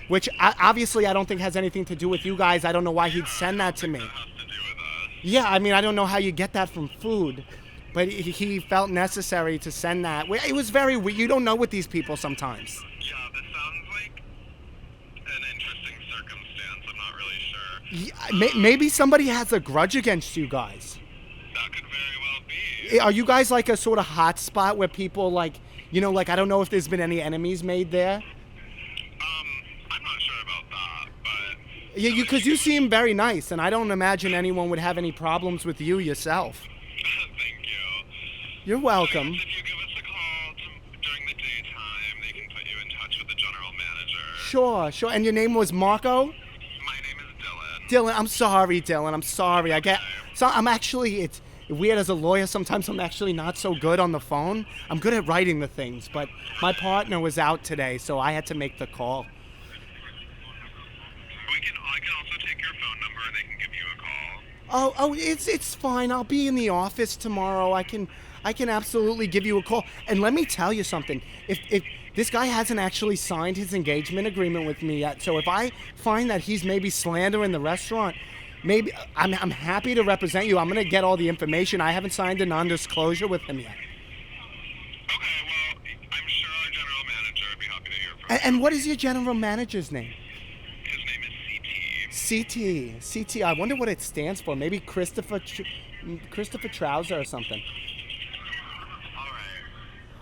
which obviously I don't think has anything to do with you guys. I don't know why he'd send that to me. That has to do with us. Yeah, I mean, I don't know how you get that from food, but he felt necessary to send that. It was very weird. You don't know with these people sometimes. Yeah, this sounds like an interesting circumstance. I'm not really sure. Yeah, maybe somebody has a grudge against you guys. That could very well be. Are you guys like a sort of hot spot where people like, I don't know if there's been any enemies made there? I'm not sure about that, but Yeah, because you seem very nice, and I don't imagine anyone would have any problems with you yourself. thank you. You're welcome. If you give us a call during the daytime, they can put you in touch with the general manager. Sure. And your name was Marco? My name is Dylan, I'm sorry, Dylan. I'm sorry. I'm actually, it's weird as a lawyer. Sometimes I'm actually not so good on the phone. I'm good at writing the things, but my partner was out today, so I had to make the call. I can also take your phone number and they can give you a call. Oh, it's fine. I'll be in the office tomorrow. I can absolutely give you a call. And let me tell you something. If this guy hasn't actually signed his engagement agreement with me yet, so if I find that he's maybe slandering the restaurant, maybe I'm happy to represent you. I'm gonna get all the information. I haven't signed a non-disclosure with him yet. Okay, well, I'm sure our general manager would be happy to hear from you. And what is your general manager's name? His name is CT. CT. I wonder what it stands for. Maybe Christopher Trouser or something. All right.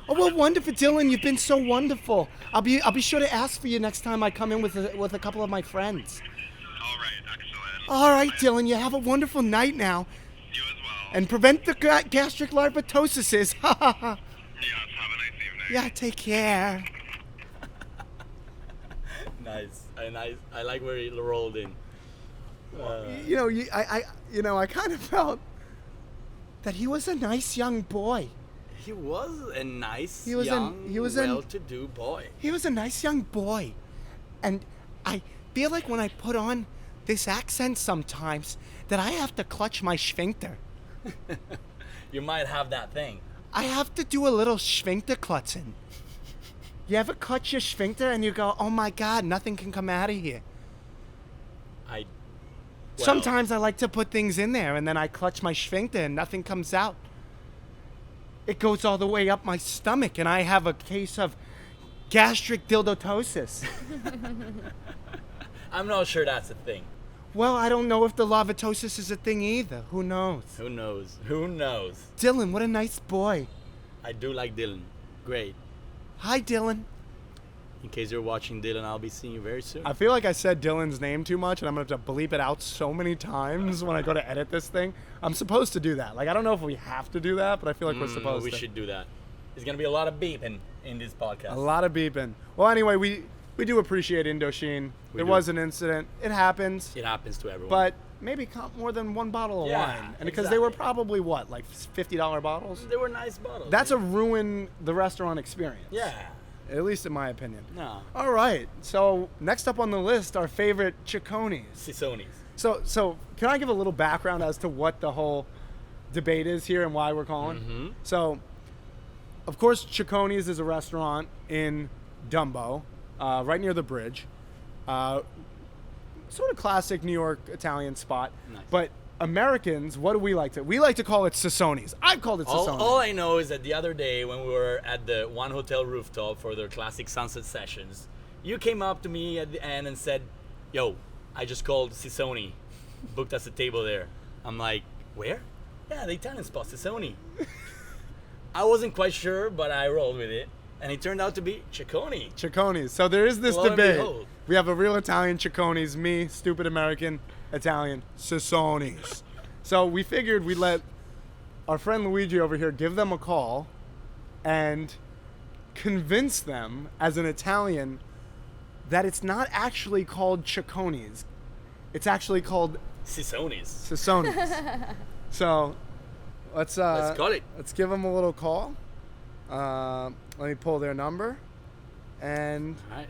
Oh, well, wonderful, Dylan. You've been so wonderful. I'll be sure to ask for you next time I come in with a couple of my friends. All right, excellent. All right, Dylan. You have a wonderful night now, You as well. and prevent the gastric larvitosis. Ha ha ha. Yes, have a nice evening. Yeah, take care. Nice. I like where he rolled in. I kind of felt that he was a nice young boy. He was a nice, He was well-to-do boy. He was a nice young boy, and I feel like when I put on this accent sometimes that I have to clutch my sphincter. You might have that thing. I have to do a little sphincter clutching. You ever clutch your sphincter and you go, oh my God, nothing can come out of here? Sometimes I like to put things in there and then I clutch my sphincter and nothing comes out. It goes all the way up my stomach and I have a case of gastric dildotosis. I'm not sure that's a thing. Well, I don't know if the larvitosis is a thing either. Who knows? Who knows? Who knows? Dylan, what a nice boy. I do like Dylan. Great. Hi, Dylan. In case you're watching Dylan, I'll be seeing you very soon. I feel like I said Dylan's name too much, and I'm going to have to bleep it out so many times when I go to edit this thing. I'm supposed to do that. Like, I don't know if we have to do that, but I feel like we're supposed we to. We should do that. There's going to be a lot of beeping in this podcast. A lot of beeping. Well, anyway, we do appreciate Indochine. There was an incident. It happens. It happens to everyone. But maybe count more than one bottle of wine. And because they were probably, what, like $50 bottles? They were nice bottles. That's a ruin the restaurant experience. Yeah. At least in my opinion. No. All right. So next up on the list, our favorite Cecconis. Cecconis. So can I give a little background as to what the whole debate is here and why we're calling? Mm-hmm. So, of course, Cecconis is a restaurant in Dumbo, right near the bridge. Sort of classic New York Italian spot. Nice. But Americans, what do we like to? We like to call it Cecconis. I've called it Cecconis. All I know is that the other day when we were at the One Hotel rooftop for their classic sunset sessions, you came up to me at the end and said, "Yo, I just called Cecconis, booked us a table there." I'm like, "Where?" "Yeah, the Italian spot, Cecconis." I wasn't quite sure, but I rolled with it, and it turned out to be Cecconis. Cecconis. So there is this Lo and debate. behold. We have a real Italian Cecconis, me, stupid American Italian Cecconis. So we figured we'd let our friend Luigi over here give them a call and convince them as an Italian that it's not actually called Cecconis. It's actually called Cecconis. Cecconis. So let's call it. Let's give them a little call. Let me pull their number and All right.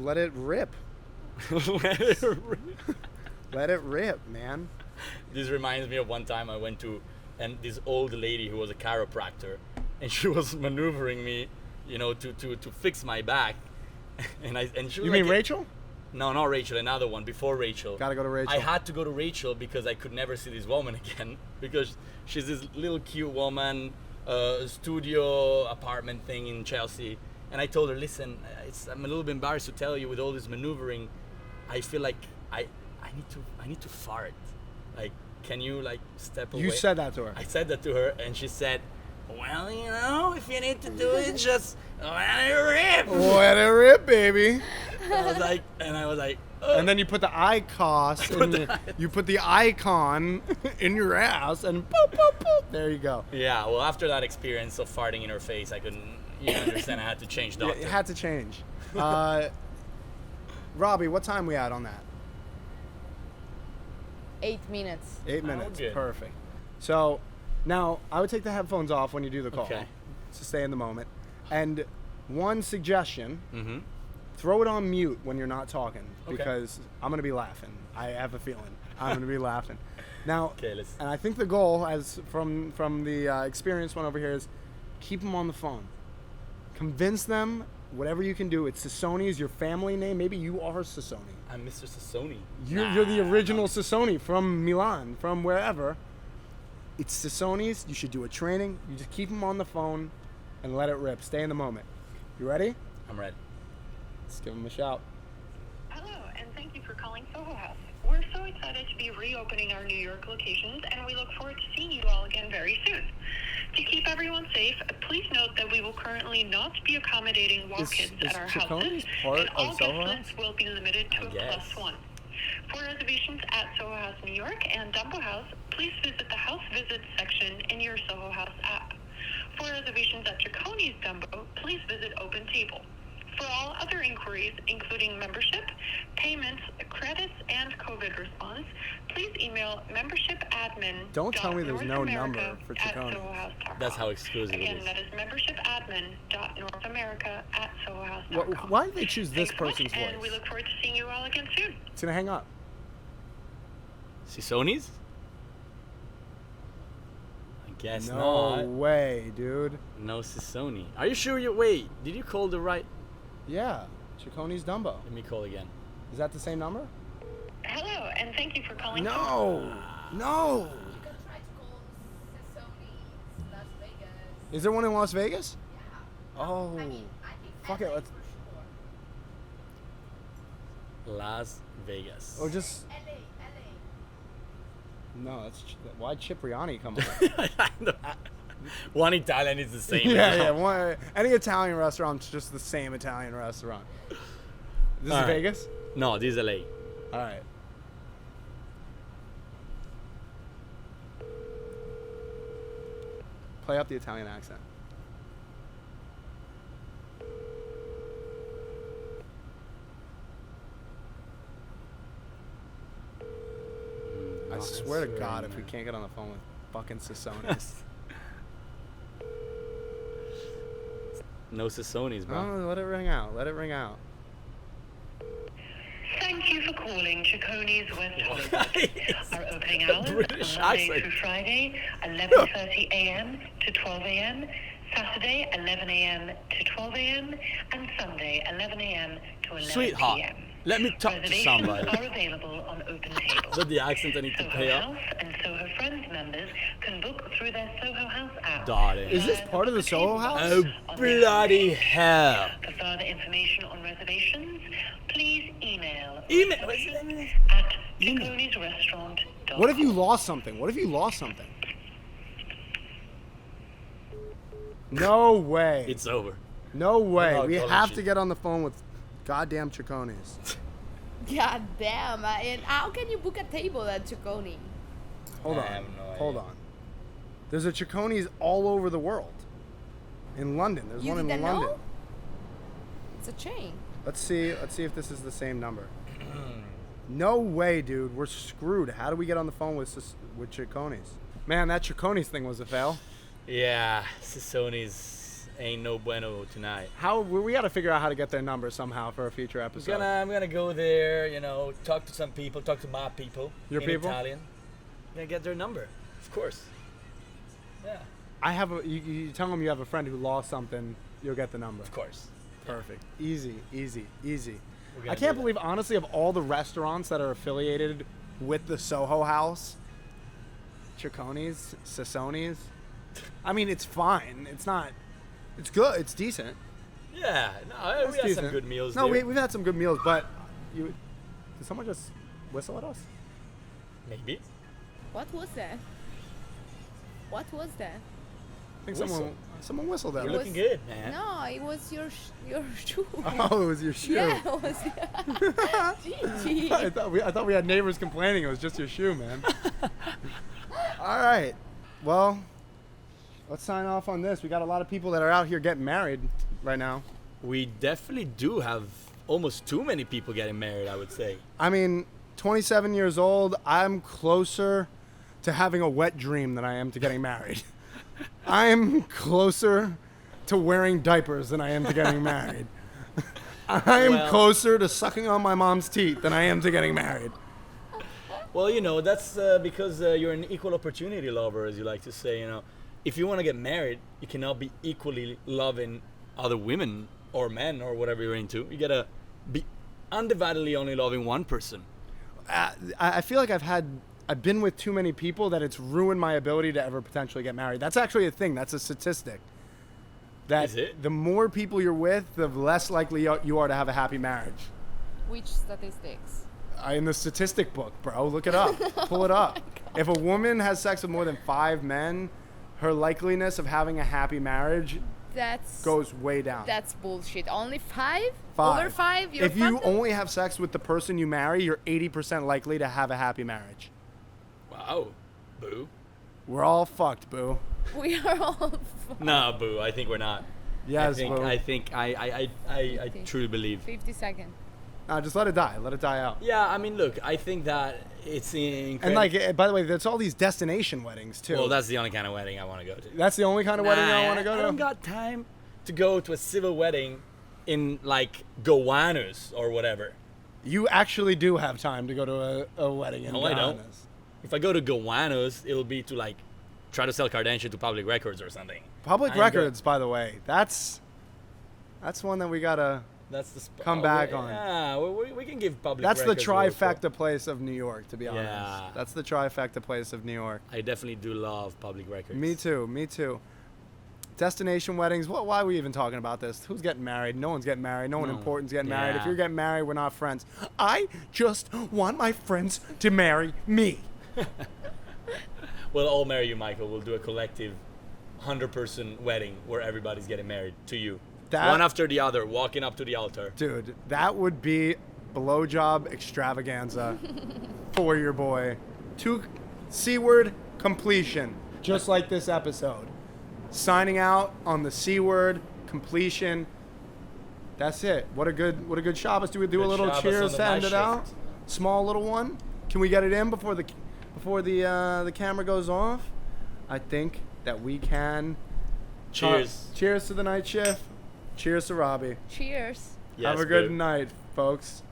let it rip. Let it rip, man. This reminds me of one time I went to this old lady who was a chiropractor, and she was maneuvering me, to fix my back, and she was You like mean Rachel? No, not Rachel. Another one before Rachel. Gotta go to Rachel. I had to go to Rachel because I could never see this woman again because she's this little cute woman, studio apartment thing in Chelsea. And I told her, listen, I'm a little bit embarrassed to tell you with all this maneuvering, I feel like I need to fart. Like, can you step away? You said that to her. I said that to her, and she said, well, if you need to do it, just let it rip. Let it rip, baby. I was like, oh. And then you put the you put the icon in your ass, and boop, boop, boop. There you go. Yeah, well, after that experience of farting in her face, I couldn't, understand I had to change doctor. Yeah, it had to change. Robbie, what time we at on that? 8 minutes. 8 minutes. good. Perfect. So now I would take the headphones off when you do the call Okay. to stay in the moment. And one suggestion, Mm-hmm. throw it on mute when you're not talking Okay. because I'm going to be laughing. I have a feeling I'm going to be laughing. Now, Okay, let's. and I think the goal, as from the experienced one over here, is keep them on the phone. Convince them, whatever you can do. It's Cecconis is your family name. Maybe you are Cecconis. I'm Mr. Sassoni. You're the original Cecconis from Milan, from wherever. It's Cecconis. You should do a training. You just keep them on the phone and let it rip. Stay in the moment. You ready? I'm ready. Let's give them a shout. Hello, and thank you for calling Soho House. We're so excited to be reopening our New York locations, and we look forward to seeing you all again very soon. To keep everyone safe, please note that we will currently not be accommodating walk-ins Is at our Cecconis houses, part and all of Soho guest House? lists will be limited to a guess. +1. For reservations at Soho House New York and Dumbo House, please visit the House Visits section in your Soho House app. For reservations at Cecconis Dumbo, please visit Open Table. For all other inquiries, including membership, payments, credits, and COVID response, please email membership.admin. Don't tell me there's no number for Cecconis. That's how exclusive it Again, is. that is membership.admin.northamerica@sohohouse.com. Why did they choose this Thanks so much, person's and we voice? look forward to seeing you all again soon. It's going to hang up. Cecconis? I guess No not. way, dude. No Cecconis. Are you sure wait, did you call the right? Yeah. Cecconis Dumbo. Let me call again. Is that the same number? Hello, and thank you for calling. No. No. You can try to call Cecconis Las Vegas. Is there one in Las Vegas? Yeah. Oh. I think Fuck it, LA let's- for sure. Las Vegas. Or just LA. no. That's why'd Cipriani come on? I know. One Italian is the same. Yeah. Any Italian restaurant's just the same Italian restaurant. This All is right. Vegas? No, this is LA. All right. Play up the Italian accent. I Not swear to necessarily, God, if we man. can't get on the phone with fucking Cecconis. No Cecconis, bro. Oh, let it ring out. Let it ring out. Thank you for calling Cecconis West Hollywood. Our opening The hours British are Monday accent. through Friday, 11:30 a.m. to 12 a.m., Saturday 11 a.m. to 12 a.m., and Sunday 11 a.m. to 11 Sweetheart, p.m. let me talk to Reservations somebody. are available on Open Table. Is that the accent I need to Soho pay up? House and Soho Friends members can book through their Soho House app. Darling. Is this part of the Soho House? Oh, bloody hell. For further information on reservations, please email Email. at cecconisrestaurant.com. What if you lost something? What if you lost something? No way. It's over. No way. No, We totally have shit. to get on the phone with goddamn Cecconis. God damn. And how can you book a table at Cecconi? Hold I on. have no Hold idea. on. There's a Cecconis all over the world. In London. There's You one in didn't London. know? It's a chain. Let's see if this is the same number. No way, dude. We're screwed. How do we get on the phone with Cecconis? Man, that Cecconis thing was a fail. Yeah, Cecconis ain't no bueno tonight. We got to figure out how to get their number somehow for a future episode. I'm gonna go there, talk to some people, talk to my people. Your in people? Italian. Gonna get their number, of course. Yeah, I have you tell them you have a friend who lost something, you'll get the number. of course. Perfect. Easy. We're gonna I do can't that. believe, honestly, of all the restaurants that are affiliated with the Soho House, Cecconis, Cecconis, I mean, it's fine. It's not. It's good. It's decent. Yeah, no, It's we had some decent. good meals. No, there. we've had some good meals, but did someone just whistle at us? Maybe. What was that? What was that? I think Whistle. someone whistled at You're us. looking good, man. No, it was your shoe. Oh, it was your shoe. Yeah, it was. Gigi. I thought we had neighbors complaining. It was just your shoe, man. All right. Well, let's sign off on this. We got a lot of people that are out here getting married right now. We definitely do have almost too many people getting married, I would say. I mean, 27 years old, I'm closer to having a wet dream than I am to getting married. I'm closer to wearing diapers than I am to getting married. I'm Well- closer to sucking on my mom's teeth than I am to getting married. Well, that's because you're an equal opportunity lover, as you like to say. If you want to get married, you cannot be equally loving other women or men or whatever you're into. You gotta be undividedly only loving one person. I feel like I've been with too many people that it's ruined my ability to ever potentially get married. That's actually a thing. That's a statistic. That Is it? the more people you're with, the less likely you are to have a happy marriage. Which statistics? In the statistic book, bro. Look it up. Pull it up. If a woman has sex with more than 5 men, her likeliness of having a happy marriage That's goes way down. That's bullshit. Only 5? 5. Over 5? You're If you fucking- only have sex with the person you marry, you're 80% likely to have a happy marriage. Wow, boo. We're all fucked, boo. We are all. No, boo. I think we're not. Yes, I think boo. I truly believe. 50 seconds. Nah, just let it die. Let it die out. Yeah, I mean, look, I think that it's incredible. And like, by the way, there's all these destination weddings too. well, that's the only kind of wedding I want to go to. That's the only kind of wedding I want to go to. I don't got time to go to a civil wedding in like Gowanus or whatever. You actually do have time to go to a wedding in No, I don't. Gowanus. If I go to Gowanus, it'll be to like try to sell Cardenxe to Public Records or something. Public I ain't Records, by the way, that's one that we gotta. That's the Come back on. Yeah, we can give Public That's the Records a look. trifecta place of New York, to be honest. Yeah. That's the trifecta place of New York. I definitely do love Public Records. Me too. Me too. Destination weddings. Why are we even talking about this? Who's getting married? No one's getting married. No one No. important's getting married. If Yeah. you're getting married, we're not friends. I just want my friends to marry me. We'll all marry you, Michael. We'll do a collective 100-person wedding where everybody's getting married to you. That- One after the other, walking up to the altar. Dude, that would be blowjob extravaganza for your boy. To C-word completion, just like this episode. Signing out on the C-word completion. That's it. What a good Shabbos. Do we do Good a little Shabbos cheers on the to end night it out? shift. Small little one. Can we get it in before the camera goes off? I think that we can. Cheers. Cheers to the night shift. Cheers to Robbie. Cheers. Yes, Have a good babe. night, folks.